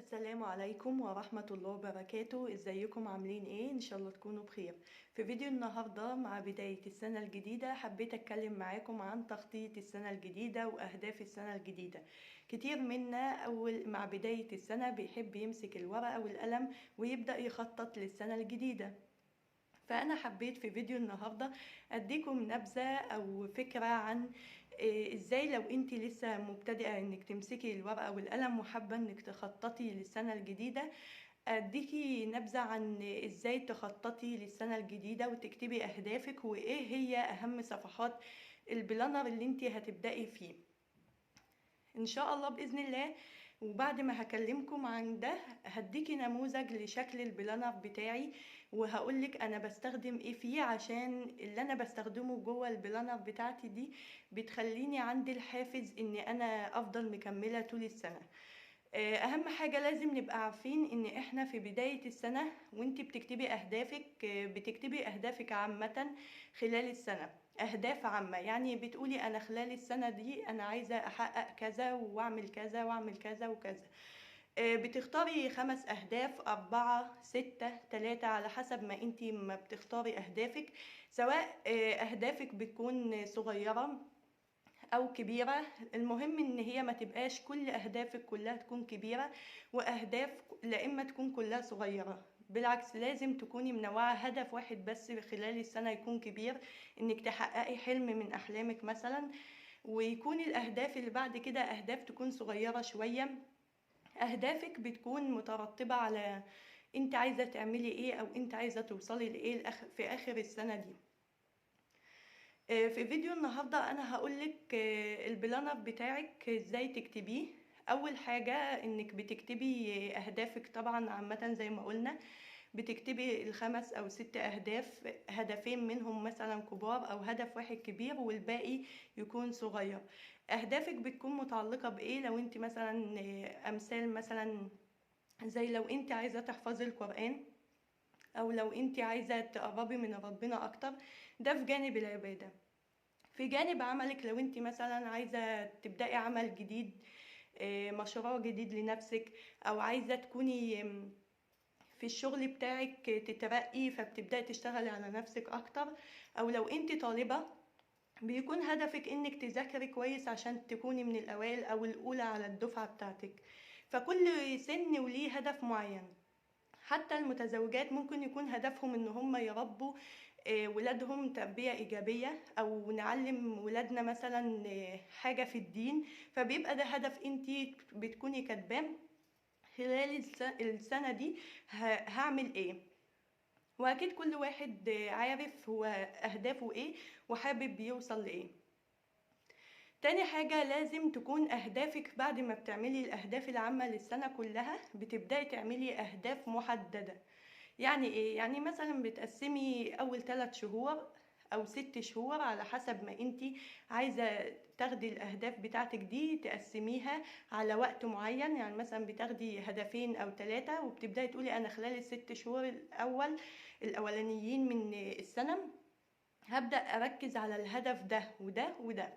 السلام عليكم ورحمة الله وبركاته. ازيكم عاملين ايه؟ ان شاء الله تكونوا بخير. في فيديو النهاردة مع بداية السنة الجديدة حبيت اتكلم معاكم عن تخطيط السنة الجديدة واهداف السنة الجديدة. كتير منا اول مع بداية السنة بيحب يمسك الورقة والقلم ويبدأ يخطط للسنة الجديدة. فأنا حبيت في فيديو النهاردة أديكم نبذة أو فكرة عن إزاي لو أنت لسه مبتدئة إنك تمسكي الورقة والقلم وحابة إنك تخططي للسنة الجديدة. أديكي نبذة عن إزاي تخططي للسنة الجديدة وتكتبي أهدافك وإيه هي أهم صفحات البلانر اللي أنت هتبدأي فيه ان شاء الله باذن الله. وبعد ما هكلمكم عن ده هديكي نموذج لشكل البلانر بتاعي وهقولك انا بستخدم ايه فيه، عشان اللي انا بستخدمه جوه البلانر بتاعتي دي بتخليني عندي الحافز ان انا افضل مكملة طول السنة. اهم حاجة لازم نبقى عارفين ان احنا في بداية السنة وانت بتكتبي اهدافك، بتكتبي اهدافك عامة خلال السنة. اهداف عامة يعني بتقولي انا خلال السنة دي انا عايزة احقق كذا واعمل كذا واعمل كذا وكذا. بتختاري 5 اهداف 4 6 3 على حسب ما انتي ما بتختاري اهدافك، سواء اهدافك بتكون صغيرة او كبيرة. المهم ان هي ما تبقاش كل اهدافك كلها تكون كبيرة واهداف لا اما تكون كلها صغيرة. بالعكس لازم تكوني منوعة هدف واحد بس خلال السنة يكون كبير، انك تحققي حلم من احلامك مثلا، ويكون الاهداف اللي بعد كده اهداف تكون صغيرة شوية. اهدافك بتكون مترتبة على انت عايزة تعملي ايه او انت عايزة توصلي لايه في اخر السنة دي. في فيديو النهاردة انا هقولك البلانر بتاعك ازاي تكتبيه. اول حاجة انك بتكتبي اهدافك طبعا عامة زي ما قلنا، بتكتبي ال5 أو 6 اهداف، هدفين منهم مثلا كبار او هدف واحد كبير والباقي يكون صغير. اهدافك بتكون متعلقة بايه؟ لو انت مثلا امثال مثلا زي لو انت عايزة تحفظي القرآن، او لو انت عايزة تقربي من ربنا اكتر، ده في جانب العبادة. في جانب عملك لو انت مثلا عايزة تبدأي عمل جديد، مشروع جديد لنفسك، او عايزة تكوني في الشغل بتاعك تترقي فبتبدأي تشتغلي على نفسك اكتر، او لو انت طالبة بيكون هدفك انك تذاكري كويس عشان تكوني من الاوائل او الاولى على الدفعة بتاعتك. فكل سن وليه هدف معين. حتى المتزوجات ممكن يكون هدفهم ان هم يربوا ولادهم تربية إيجابية، أو نعلم ولادنا مثلا حاجة في الدين، فبيبقى ده هدف انتي بتكوني كاتباه خلال السنة دي هعمل ايه. وأكيد كل واحد عارف هو أهدافه ايه وحابب يوصل لإيه. تاني حاجة لازم تكون أهدافك بعد ما بتعملي الأهداف العامة للسنة كلها بتبدأي تعملي أهداف محددة. يعني ايه؟ يعني مثلا بتقسمي اول 3 شهور او 6 شهور على حسب ما انتي عايزة تاخدي الاهداف بتاعتك دي تقسميها على وقت معين. يعني مثلا بتاخدي هدفين او 3 وبتبداي تقولي انا خلال ال6 شهور الاولانيين من السنة هبدأ اركز على الهدف ده وده وده،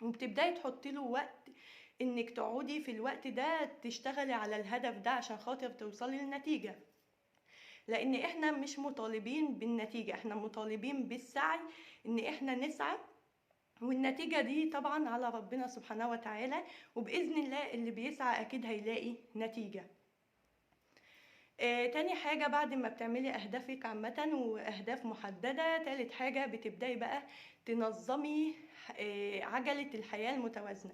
وبتبداي تحطي له وقت انك تقعدي في الوقت ده تشتغلي على الهدف ده عشان خاطر توصلي للنتيجة. لان احنا مش مطالبين بالنتيجة، احنا مطالبين بالسعي، ان احنا نسعى، والنتيجة دي طبعا على ربنا سبحانه وتعالى، وبإذن الله اللي بيسعى اكيد هيلاقي نتيجة. تاني حاجة بعد ما بتعملي أهدافك عامة وأهداف محددة، تالت حاجة بتبدأي بقى تنظمي عجلة الحياة المتوازنة.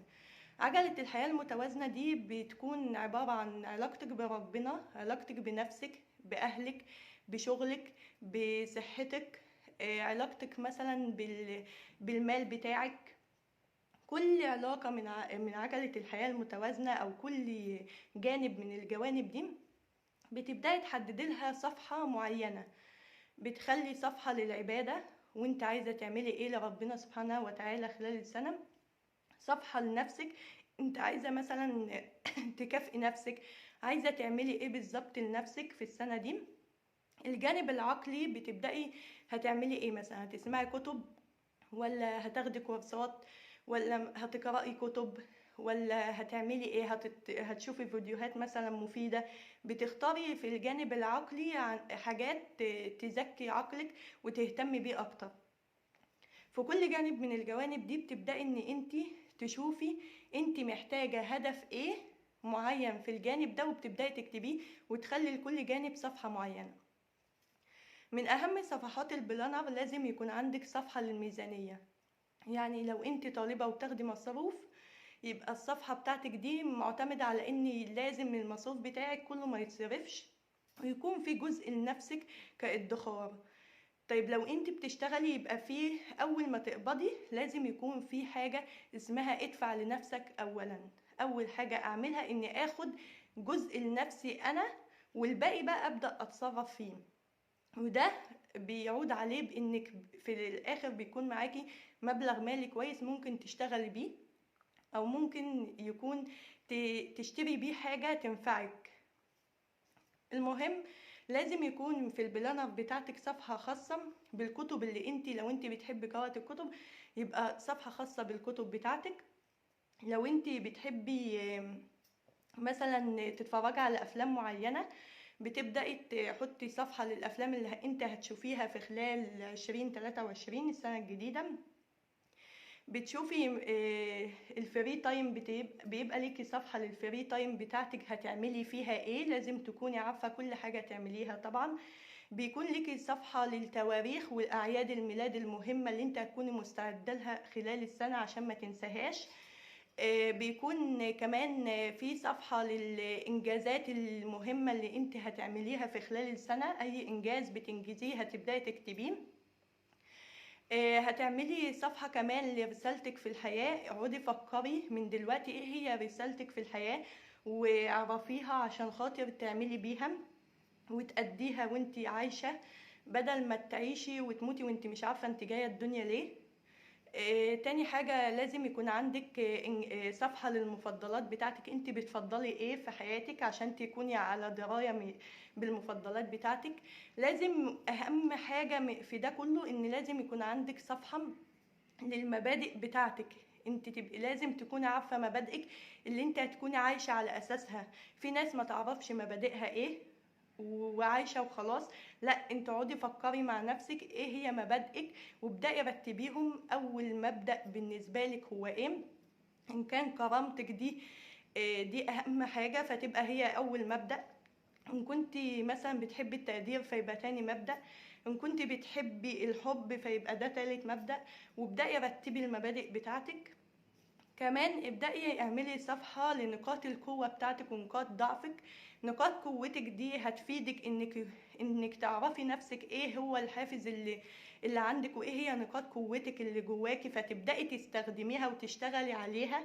عجلة الحياة المتوازنة دي بتكون عبارة عن علاقتك بربنا، علاقتك بنفسك، بأهلك، بشغلك، بصحتك، علاقتك مثلا بالمال بتاعك. كل علاقة من عجلة الحياة المتوازنة أو كل جانب من الجوانب دي بتبدأي تحددي لها صفحة معينة. بتخلي صفحة للعبادة وانت عايزة تعملي ايه لربنا سبحانه وتعالى خلال السنة، صفحة لنفسك انت عايزة مثلا تكافئي نفسك، عايزة تعملي ايه بالظبط لنفسك في السنة دي. الجانب العقلي بتبدأي هتعملي ايه، مثلا هتسمعي كتب ولا هتاخدي كورسات ولا هتقرأي كتب ولا هتعملي ايه؟ هتشوفي فيديوهات مثلا مفيدة. بتختاري في الجانب العقلي عن حاجات تزكي عقلك وتهتمي بيه اكتر. في كل جانب من الجوانب دي بتبدأي ان انت تشوفي انت محتاجة هدف ايه معين في الجانب ده، وبتبدأي تكتبيه وتخلي لكل جانب صفحة معينة. من اهم صفحات البلانر لازم يكون عندك صفحة للميزانية. يعني لو انت طالبة وبتاخدي مصروف، يبقى الصفحة بتاعتك دي معتمدة على ان لازم المصروف بتاعك كله ما يتصرفش، ويكون في جزء لنفسك كادخار. طيب لو انت بتشتغلي، يبقى فيه اول ما تقبضي لازم يكون في حاجة اسمها ادفع لنفسك اولا. اول حاجة اعملها اني اخد جزء لنفسي انا، والباقي بقى ابدأ اتصرف فيه. وده بيعود عليه بانك في الاخر بيكون معاكي مبلغ مالي كويس ممكن تشتغلي بيه، او ممكن يكون تشتري بيه حاجة تنفعك. المهم لازم يكون في البلانر بتاعتك صفحة خاصة بالكتب اللي انت، لو انت بتحبي قراءة الكتب يبقى صفحة خاصة بالكتب بتاعتك. لو انت بتحبي مثلا تتفرجي على افلام معينة، بتبدأي تحطي صفحة للأفلام اللي انت هتشوفيها في خلال 2023 السنة الجديدة. بتشوفي الفري تايم، بيبقى ليكي صفحة للفري تايم بتاعتك هتعملي فيها ايه، لازم تكوني عارفة كل حاجة تعمليها طبعا. بيكون ليكي صفحة للتواريخ والأعياد الميلاد المهمة اللي انت هتكوني مستعدة لها خلال السنة عشان ما تنساهاش. بيكون كمان في صفحة للإنجازات المهمة اللي انت هتعمليها في خلال السنة. أي إنجاز بتنجزيه هتبدأي تكتبيه. هتعملي صفحة كمان لرسالتك في الحياة. اقعدي فكري من دلوقتي ايه هي رسالتك في الحياة، وعرفيها عشان خاطر تعملي بيها وتأديها وانتي عايشة، بدل ما تعيشي وتموتي وانتي مش عارفة انتي جاية الدنيا ليه. تاني حاجة لازم يكون عندك صفحة للمفضلات بتاعتك. انت بتفضلي ايه في حياتك عشان تكوني على دراية بالمفضلات بتاعتك. لازم اهم حاجة في ده كله ان لازم يكون عندك صفحة للمبادئ بتاعتك. انت تبقي لازم تكوني عارفة مبادئك اللي انت هتكوني عايشة على اساسها. في ناس ما تعرفش مبادئها ايه وعايشه وخلاص. لا، انت اقعدي فكري مع نفسك ايه هي مبادئك، وابداي رتبيهم. اول مبدأ بالنسبه لك هو ايه؟ ان كان كرامتك دي اهم حاجه فتبقى هي اول مبدأ. ان كنت مثلا بتحبي التقدير فيبقى تاني مبدأ. ان كنت بتحبي الحب فيبقى ده تالت مبدأ. وابداي رتبي المبادئ بتاعتك. كمان ابدأي اعملي صفحة لنقاط القوة بتاعتك ونقاط ضعفك. نقاط قوتك دي هتفيدك انك تعرفي نفسك ايه هو الحافز اللي عندك، وايه هي نقاط قوتك اللي جواكي، فتبدأي تستخدميها وتشتغلي عليها.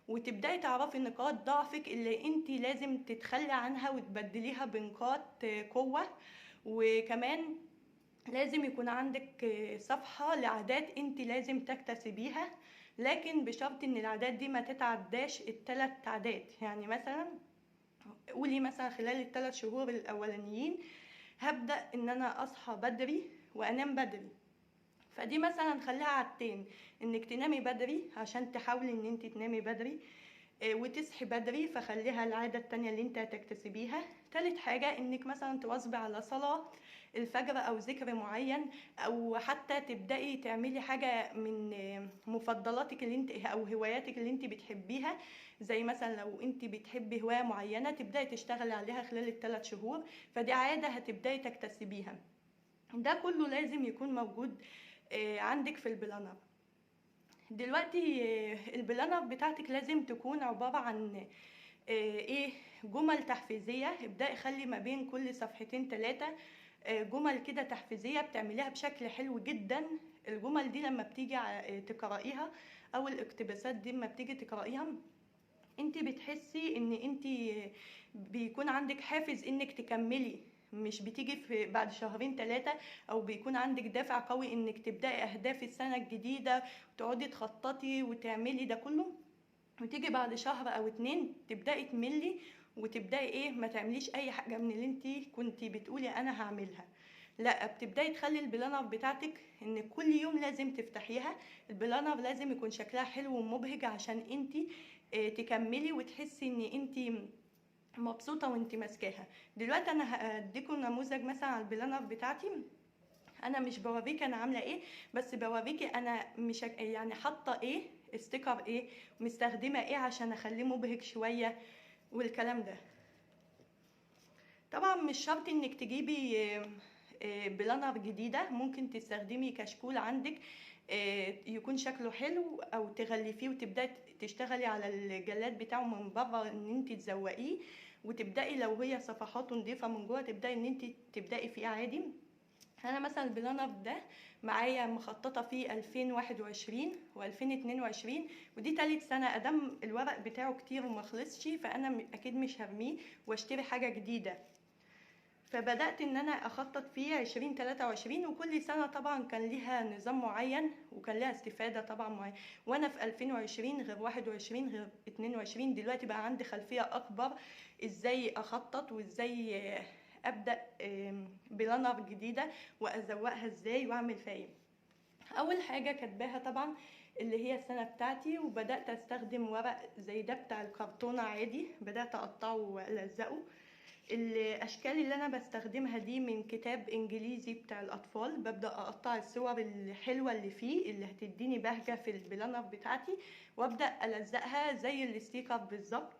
وتبدأي تعرفي نقاط ضعفك اللي انت لازم تتخلي عنها وتبدليها بنقاط قوة. وكمان لازم يكون عندك صفحة لعادات انت لازم تكتسبيها، لكن بشرط ان العادات دي ما تتعداش ال3 عادات. يعني مثلا قولي مثلا خلال ال3 شهور الاولانيين هبدأ ان انا اصحى بدري وانام بدري، فدي مثلا خليها عادتين. انك تنامي بدري عشان تحاولي ان انت تنامي بدري، وتصحي بدري، فخليها العادة التانية اللي انت هتكتسبيها. تالت حاجة انك مثلا تواظبي على صلاة الفجر او ذكر معين، او حتى تبدأي تعملي حاجة من مفضلاتك اللي انت او هواياتك اللي انت بتحبيها. زي مثلا لو انت بتحبي هواية معينة تبدأي تشتغلي عليها خلال ال3 شهور، فدي عادة هتبدأي تكتسبيها. ده كله لازم يكون موجود عندك في البلانر. دلوقتي البلانر بتاعتك لازم تكون عبارة عن ايه؟ جمل تحفيزية. ابدأي خلي ما بين كل صفحتين 3 جمل كده تحفيزية بتعمليها بشكل حلو جدا. الجمل دي لما بتيجي تقرأيها، او الاقتباسات دي لما بتيجي تقرأيها، انت بتحسي ان انت بيكون عندك حافز انك تكملي. مش بتيجي في بعد شهرين 3، او بيكون عندك دافع قوي انك تبدأي اهداف السنة الجديدة وتقعدي تخططي وتعملي ده كله، وتيجي بعد شهر او 2 تبدأي تملي وتبدأي ايه؟ ما تعمليش اي حاجة من اللي انت كنتي بتقولي انا هعملها. لا، بتبدأي تخلي البلانر بتاعتك ان كل يوم لازم تفتحيها. البلانر لازم يكون شكلها حلو ومبهج عشان انت تكملي وتحسي ان انت مبسوطه وانت ماسكاها. دلوقتي انا هديكم نموذج مثلا على البلانر بتاعتي. انا مش بوريكي انا عامله ايه، بس بوريكي انا مش يعني حاطه ايه، استيكر ايه، مستخدمه ايه عشان اخليه مبهج شويه والكلام ده. طبعا مش شرط انك تجيبي بلانر جديده، ممكن تستخدمي كشكول عندك يكون شكله حلو، او تغلفيه وتبداي تشتغلي على الجلاد بتاعه من بره ان انت تزوقيه، وتبداي لو هي صفحاته نضيفه من جوه تبداي ان انت تبداي فيه عادي. انا مثلا البلانر ده معايا مخططه فيه 2021 و2022، ودي تالت سنه. ادم الورق بتاعه كتير وما خلصش، فانا اكيد مش هرميه واشتري حاجه جديده. فبدات ان انا اخطط فيه 2023، وكل سنه طبعا كان ليها نظام معين وكان لها استفاده طبعا معين. وانا في 2020 غير 21 غير 22، دلوقتي بقى عندي خلفيه اكبر ازاي اخطط وازاي ابدا بلانر جديده وازوقها ازاي واعمل فيها ايه. اول حاجه كاتباها طبعا اللي هي السنه بتاعتي، وبدات استخدم ورق زي ده بتاع الكرتونه عادي، بدات اقطعه والزقه. الاشكال اللي انا بستخدمها دي من كتاب انجليزي بتاع الاطفال، ببدا اقطع الصور الحلوه اللي فيه اللي هتديني بهجه في البلانر بتاعتي، وابدا الزقها زي الستيكر بالظبط.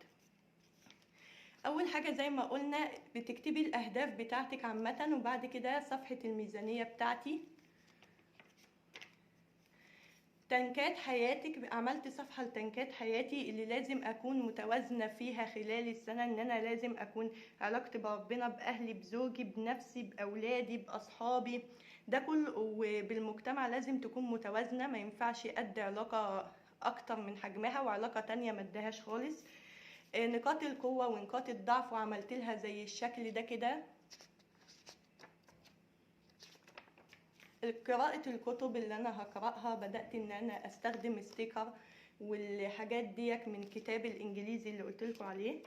اول حاجه زي ما قلنا بتكتبي الاهداف بتاعتك عامه، وبعد كده صفحه الميزانيه بتاعتي. تنكات حياتك، عملت صفحة لتنكات حياتي اللي لازم أكون متوازنة فيها خلال السنة، إن أنا لازم أكون علاقتي بربنا، بأهلي، بزوجي، بنفسي، بأولادي، بأصحابي، ده كله وبالمجتمع لازم تكون متوازنة. ما ينفعش أدي علاقة أكتر من حجمها وعلاقة تانية ما اديهاش خالص. نقاط القوة ونقاط الضعف، وعملت لها زي الشكل ده كده. قراءة الكتب اللي أنا هقرأها بدأت إن أنا أستخدم ستيكر والحاجات ديك من كتاب الإنجليزي اللي قلتلكوا عليه.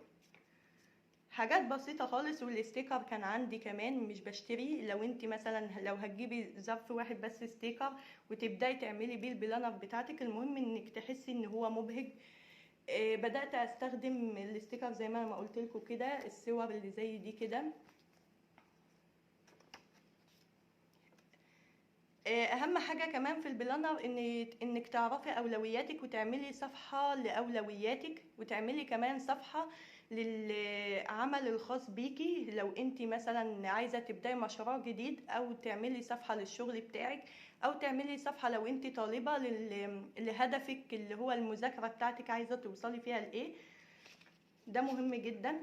حاجات بسيطة خالص، والستيكر كان عندي كمان مش بشتري. لو انت مثلا لو هتجيبي ظرف واحد بس ستيكر وتبداي تعملي بيه البلانر بتاعتك، المهم انك تحسي ان هو مبهج. بدأت استخدم الستيكر زي ما انا قلتلكوا كده، الصور اللي زي دي كده. اهم حاجه كمان في البلانر انك تعرفي اولوياتك وتعملي صفحه لاولوياتك، وتعملي كمان صفحه للعمل الخاص بيكي لو انت مثلا عايزه تبداي مشروع جديد، او تعملي صفحه للشغل بتاعك، او تعملي صفحه لو انت طالبه لهدفك اللي هو المذاكره بتاعتك عايزه توصلي فيها لايه. ده مهم جدا.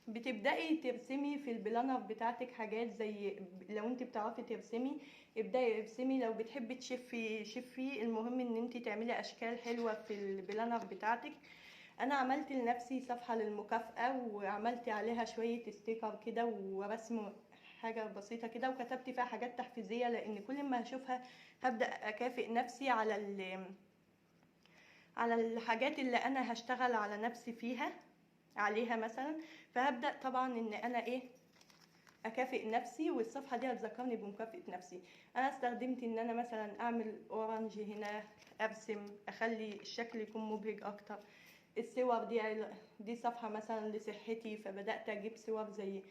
بتبدأي ترسمي في البلانر بتاعتك حاجات زي لو انت بتعرفي ترسمي ابدأي ارسمي، لو بتحبي تشفي شفي، المهم ان انت تعملي اشكال حلوة في البلانر بتاعتك. انا عملت لنفسي صفحة للمكافأة وعملت عليها شوية ستيكر كده ورسم حاجة بسيطة كده، وكتبت فيها حاجات تحفيزية لان كل ما هشوفها هبدأ اكافئ نفسي على الحاجات اللي انا هشتغل على نفسي فيها عليها مثلا. فهبدأ طبعا ان انا اكافئ نفسي، والصفحة دي هتذكرني بمكافأة نفسي. انا استخدمت ان انا مثلا اعمل اورنج هنا، ارسم، اخلي الشكل يكون مبهج اكتر. الصور دي صفحة مثلا لصحتي، فبدأت اجيب صور زي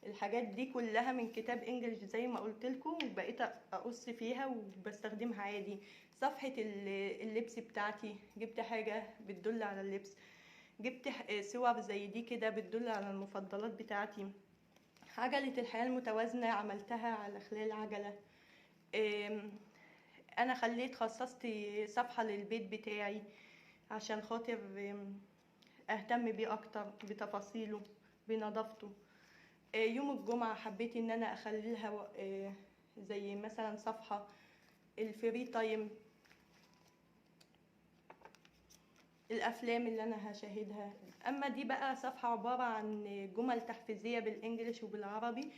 الحاجات دي كلها من كتاب انجلش زي ما قلت لكم، وبقيت اقص فيها وبستخدمها عادي. صفحة اللبس بتاعتي جبت حاجة بتدل على اللبس، جبت صور زي دي كده بتدل على المفضلات بتاعتي. عجلة الحياة المتوازنة عملتها على خلال عجلة. انا خصصت صفحة للبيت بتاعي عشان خاطر اهتم بيه اكتر بتفاصيله بنظافته. يوم الجمعة حبيت ان انا اخليها زي مثلا صفحة الفري تايم، الافلام اللي انا هشاهدها. اما دي بقى صفحة عبارة عن جمل تحفيزية بالانجليش وبالعربي.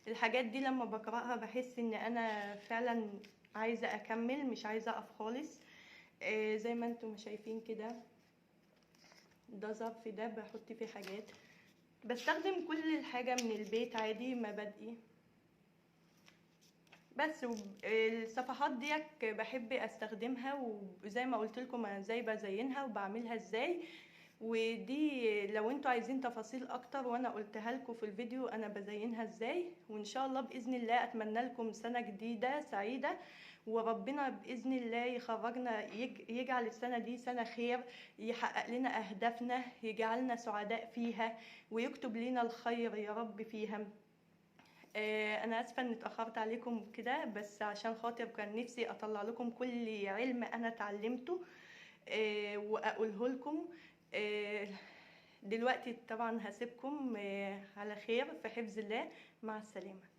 الحاجات دي لما بقرأها بحس ان انا فعلا عايزة اكمل، مش عايزة اقف خالص. زي ما انتم شايفين كده، ده ظرف ده بحط فيه حاجات. بستخدم كل الحاجة من البيت عادي، مبادئي بس الصفحات ديك بحب استخدمها، وزي ما قلت لكم انا ازاي بزينها وبعملها ازاي. ودي لو انتوا عايزين تفاصيل اكتر وانا قلتها لكم في الفيديو انا بزينها ازاي. وان شاء الله باذن الله اتمنى لكم سنة جديدة سعيدة، وربنا باذن الله يخرجنا يجعل السنة دي سنة خير، يحقق لنا اهدافنا، يجعلنا سعداء فيها، ويكتب لنا الخير يا رب فيها. انا اسفه اني اتاخرت عليكم كده، بس عشان خاطر كان نفسي اطلع لكم كل علم انا اتعلمته واقوله لكم. آه، دلوقتي طبعا هسيبكم على خير في حفظ الله. مع السلامه.